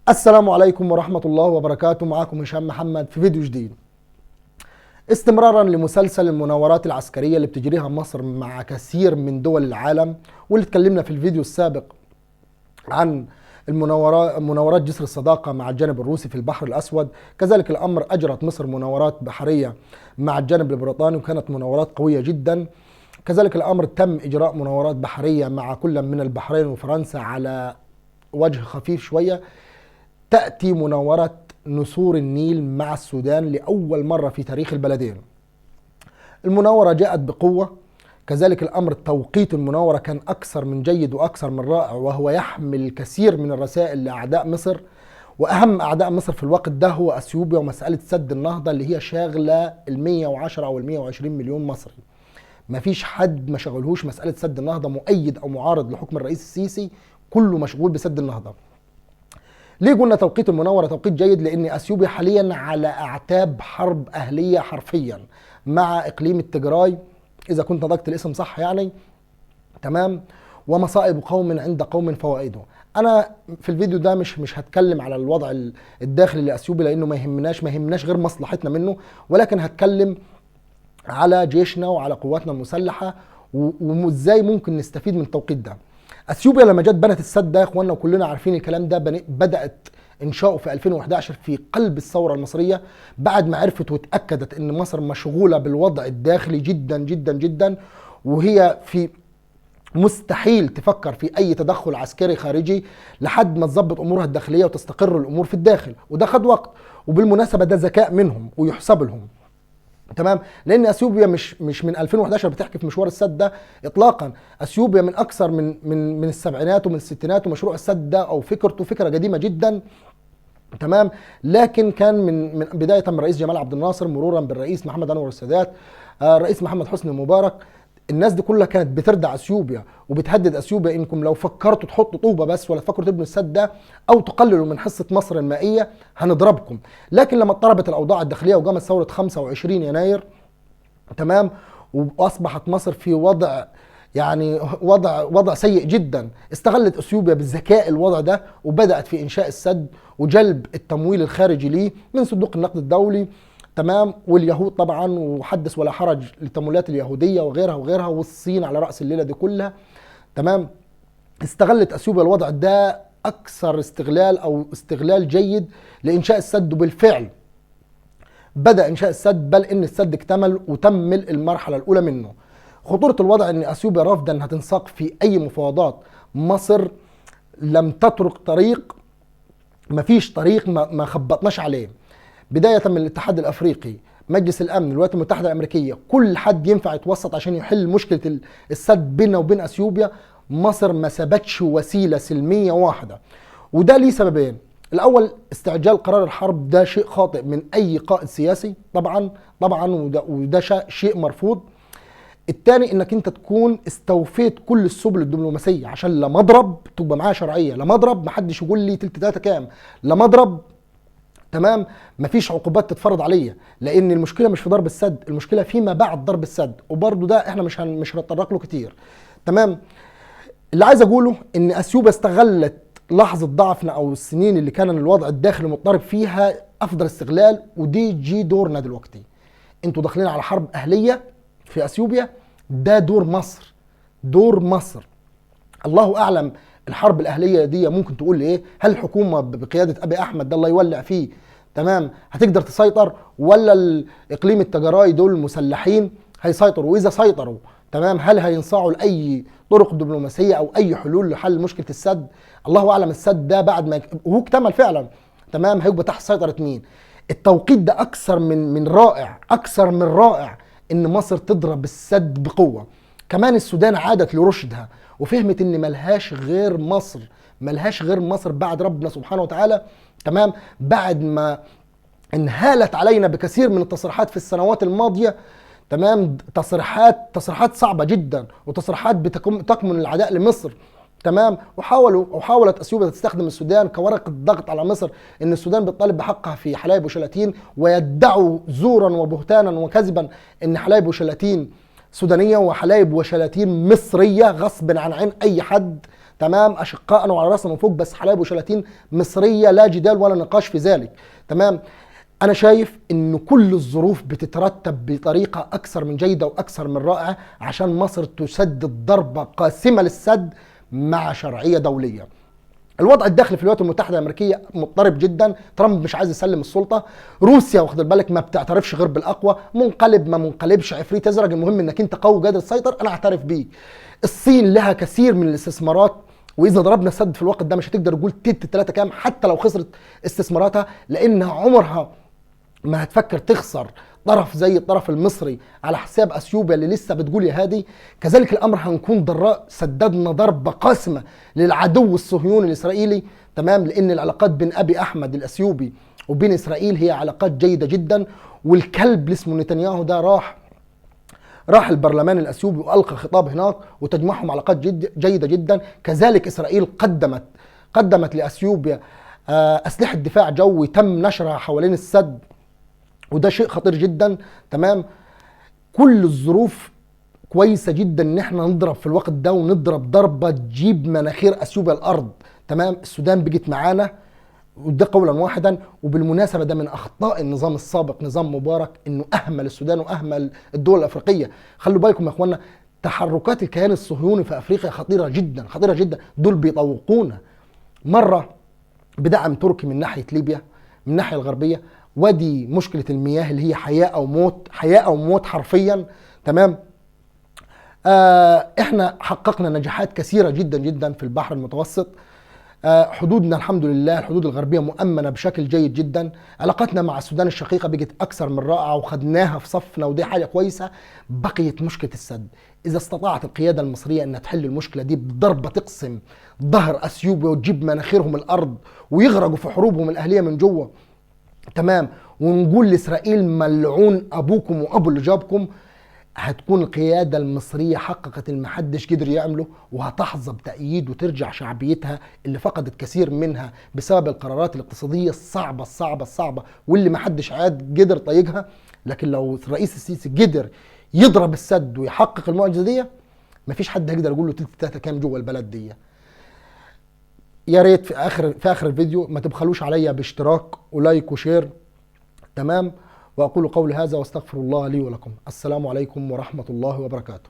السلام عليكم ورحمة الله وبركاته. معكم هشام محمد في فيديو جديد. استمرارا لمسلسل المناورات العسكرية اللي بتجريها مصر مع كثير من دول العالم، واللي اتكلمنا في الفيديو السابق عن مناورات جسر الصداقة مع الجانب الروسي في البحر الأسود. كذلك الأمر أجرت مصر مناورات بحرية مع الجانب البريطاني وكانت مناورات قوية جدا. كذلك الأمر تم إجراء مناورات بحرية مع كل من البحرين وفرنسا على وجه خفيف شوية. تأتي مناورة نسور النيل مع السودان لأول مرة في تاريخ البلدين. المناورة جاءت بقوة. كذلك الأمر توقيت المناورة كان أكثر من جيد وأكثر من رائع، وهو يحمل الكثير من الرسائل لأعداء مصر، وأهم أعداء مصر في الوقت ده هو أثيوبيا ومسألة سد النهضة اللي هي شاغلة 110 أو 120 مليون مصري. ما فيش حد ما شغلهوش مسألة سد النهضة، مؤيد أو معارض لحكم الرئيس السيسي كله مشغول بسد النهضة. ليه قلنا توقيت المناورة توقيت جيد؟ لأن أثيوبيا حاليا على أعتاب حرب أهلية حرفيا مع إقليم التجراي، إذا كنت نطقت الاسم صح يعني، تمام. ومصائب قوم عند قوم فوائده. أنا في الفيديو ده مش هتكلم على الوضع الداخلي لأثيوبيا لأنه ما يهمناش غير مصلحتنا منه، ولكن هتكلم على جيشنا وعلى قواتنا المسلحة وازاي ممكن نستفيد من التوقيت ده. اثيوبيا لما جت بنت السد ده يا اخوانا، وكلنا عارفين الكلام ده، بدات انشاؤه في 2011 في قلب الثوره المصريه، بعد ما عرفت واتاكدت ان مصر مشغوله بالوضع الداخلي جدا جدا جدا، وهي في مستحيل تفكر في اي تدخل عسكري خارجي لحد ما تظبط امورها الداخليه وتستقر الامور في الداخل، وده خد وقت. وبالمناسبه ده ذكاء منهم ويحسب لهم، تمام. لان اثيوبيا مش من 2011 بتحكي في مشوار السد ده اطلاقا. اثيوبيا من اكثر من السبعينات ومن الستينات، ومشروع السد ده او فكرته فكره قديمه جدا، تمام. لكن كان من بدايه من الرئيس جمال عبد الناصر مرورا بالرئيس محمد انور السادات، الرئيس محمد حسني مبارك. الناس دي كلها كانت بتردع اثيوبيا وبتهدد اثيوبيا انكم لو فكرتوا تحطوا طوبه بس ولا تفكروا تبنوا السد ده او تقللوا من حصه مصر المائيه هنضربكم. لكن لما اضطربت الاوضاع الداخليه وقامت ثوره 25 يناير، تمام، واصبحت مصر في وضع يعني وضع سيء جدا، استغلت اثيوبيا بالذكاء الوضع ده وبدات في انشاء السد وجلب التمويل الخارجي ليه من صندوق النقد الدولي، تمام، واليهود طبعا، وحدث ولا حرج للتمويلات اليهوديه وغيرها والصين على راس الليله دي كلها، تمام. استغلت اثيوبيا الوضع ده اكثر استغلال او استغلال جيد لانشاء السد، وبالفعل بدأ إنشاء السد، بل إن السد اكتمل وتم ملء المرحلة الأولى منه. خطورة الوضع إن أثيوبيا رافضة إنها تنساق في أي مفاوضات. مصر لم تطرق طريق، مفيش طريق ما خبطناش عليه، بداية من الاتحاد الأفريقي، مجلس الأمن، الولايات المتحدة الأمريكية، كل حد ينفع يتوسط عشان يحل مشكلة السد بيننا وبين أثيوبيا. مصر ما سابتش وسيلة سلمية واحدة، وده ليه سببين. الاول استعجال قرار الحرب، ده شيء خاطئ من اي قائد سياسي طبعا، وده شيء مرفوض. الثاني انك انت تكون استوفيت كل السبل الدبلوماسيه عشان لما اضرب تبقى معايا شرعيه، لما اضرب محدش يقول لي تلت تلاته كام، لما اضرب، تمام، مفيش عقوبات تتفرض عليا، لان المشكله مش في ضرب السد، المشكله فيما بعد ضرب السد، وبرده ده احنا مش هنتطرق له كتير، تمام. اللي عايز اقوله ان اثيوبيا استغلت لحظة ضعفنا أو السنين اللي كان الوضع الداخلي مضطرب فيها أفضل استغلال، ودي جي دورنا دلوقتي. أنتوا داخلين على حرب أهلية في أثيوبيا، ده دور مصر، دور مصر. الله أعلم الحرب الأهلية دي ممكن تقول لي إيه؟ هل الحكومة بقيادة أبي أحمد ده الله يولع فيه، تمام، هتقدر تسيطر، ولا الإقليم التجراي دول المسلحين هيسيطروا؟ وإذا سيطروا، تمام، هل هينصاعوا لأي طرق دبلوماسية أو أي حلول لحل مشكلة السد؟ الله أعلم. السد ده بعد ما وهو اكتمل فعلا، تمام، هيبقى تحت سيطرة مين؟ التوقيت ده أكثر من رائع، أكثر من رائع إن مصر تضرب السد بقوة. كمان السودان عادت لرشدها وفهمت إن ملهاش غير مصر، ملهاش غير مصر بعد ربنا سبحانه وتعالى، تمام. بعد ما انهالت علينا بكثير من التصريحات في السنوات الماضية، تمام، تصريحات صعبة جدا وتصريحات تكمن العداء لمصر، تمام. وحاولت اثيوبيا تستخدم السودان كورقة ضغط على مصر ان السودان بتطالب بحقها في حلايب وشلاتين، ويدعوا زورا وبهتانا وكذبا ان حلايب وشلاتين سودانية وحلايب وشلاتين مصرية غصب عن عين اي حد، تمام، اشقائنا وعلى راسنا من فوق، بس حلايب وشلاتين مصريه لا جدال ولا نقاش في ذلك. تمام. انا شايف ان كل الظروف بتترتب بطريقه اكثر من جيده واكثر من رائعه عشان مصر تسدد ضربه قاسمه للسد مع شرعيه دوليه. الوضع الداخلي في الولايات المتحده الامريكيه مضطرب جدا، ترامب مش عايز يسلم السلطه، روسيا واخد بالك ما بتعترفش غير بالاقوى، منقلب ما منقلبش عفريت ازرق، المهم انك انت قوي قادر تسيطر انا اعترف بيك. الصين لها كثير من الاستثمارات، واذا ضربنا سد في الوقت ده مش هتقدر تقول تلت التلاته كام حتى لو خسرت استثماراتها، لانها عمرها ما هتفكر تخسر طرف زي الطرف المصري على حساب اثيوبيا اللي لسه بتقول يا هادي. كذلك الامر هنكون ضراء سددنا ضربه قاسمه للعدو الصهيوني الاسرائيلي. تمام، لان العلاقات بين ابي احمد الاثيوبي وبين اسرائيل هي علاقات جيده جدا، والكلب اللي اسمه نتنياهو ده راح البرلمان الاثيوبي والقى خطاب هناك وتجمعهم علاقات جيده جدا. كذلك اسرائيل قدمت لاثيوبيا اسلحه دفاع جوي تم نشرها حوالين السد، وده شيء خطير جدا. تمام، كل الظروف كويسه جدا ان احنا نضرب في الوقت ده، ونضرب ضربه تجيب مناخير اثيوبيا الارض. تمام، السودان بقت معانا وده قولا واحدا. وبالمناسبه ده من اخطاء النظام السابق نظام مبارك انه اهمل السودان واهمل الدول الافريقيه. خلوا بالكم يا اخوانا، تحركات الكيان الصهيوني في افريقيا خطيره جدا خطيره جدا. دول بيطوقونا مره بدعم تركي من ناحيه ليبيا من الناحيه الغربيه، ودي مشكله المياه اللي هي حياه او موت، حياه او موت حرفيا. تمام. احنا حققنا نجاحات كثيره جدا جدا في البحر المتوسط. حدودنا الحمد لله الحدود الغربيه مؤمنه بشكل جيد جدا. علاقتنا مع السودان الشقيقه بقت اكثر من رائعه وخدناها في صفنا، ودي حاجه كويسه. بقيت مشكله السد، اذا استطاعت القياده المصريه انها تحل المشكله دي بضربه تقسم ظهر اثيوبيا وتجيب مناخيرهم الارض ويغرقوا في حروبهم الاهليه من جوه. تمام، ونقول لاسرائيل ملعون ابوكم وابو اللي جابكم، هتكون القيادة المصرية حققت اللي محدش قدر يعمله، وهتحظى بتأييد وترجع شعبيتها اللي فقدت كثير منها بسبب القرارات الاقتصادية الصعبة واللي محدش عاد قدر طيقها. لكن لو الرئيس السيسي قدر يضرب السد ويحقق المعجزة دي، مفيش حد هيقدر يقول له تلت تلاته كام جوه البلد دي. يا ريت في اخر الفيديو ما تبخلوش عليا باشتراك ولايك وشير. تمام، وأقول قولي هذا واستغفر الله لي ولكم. السلام عليكم ورحمة الله وبركاته.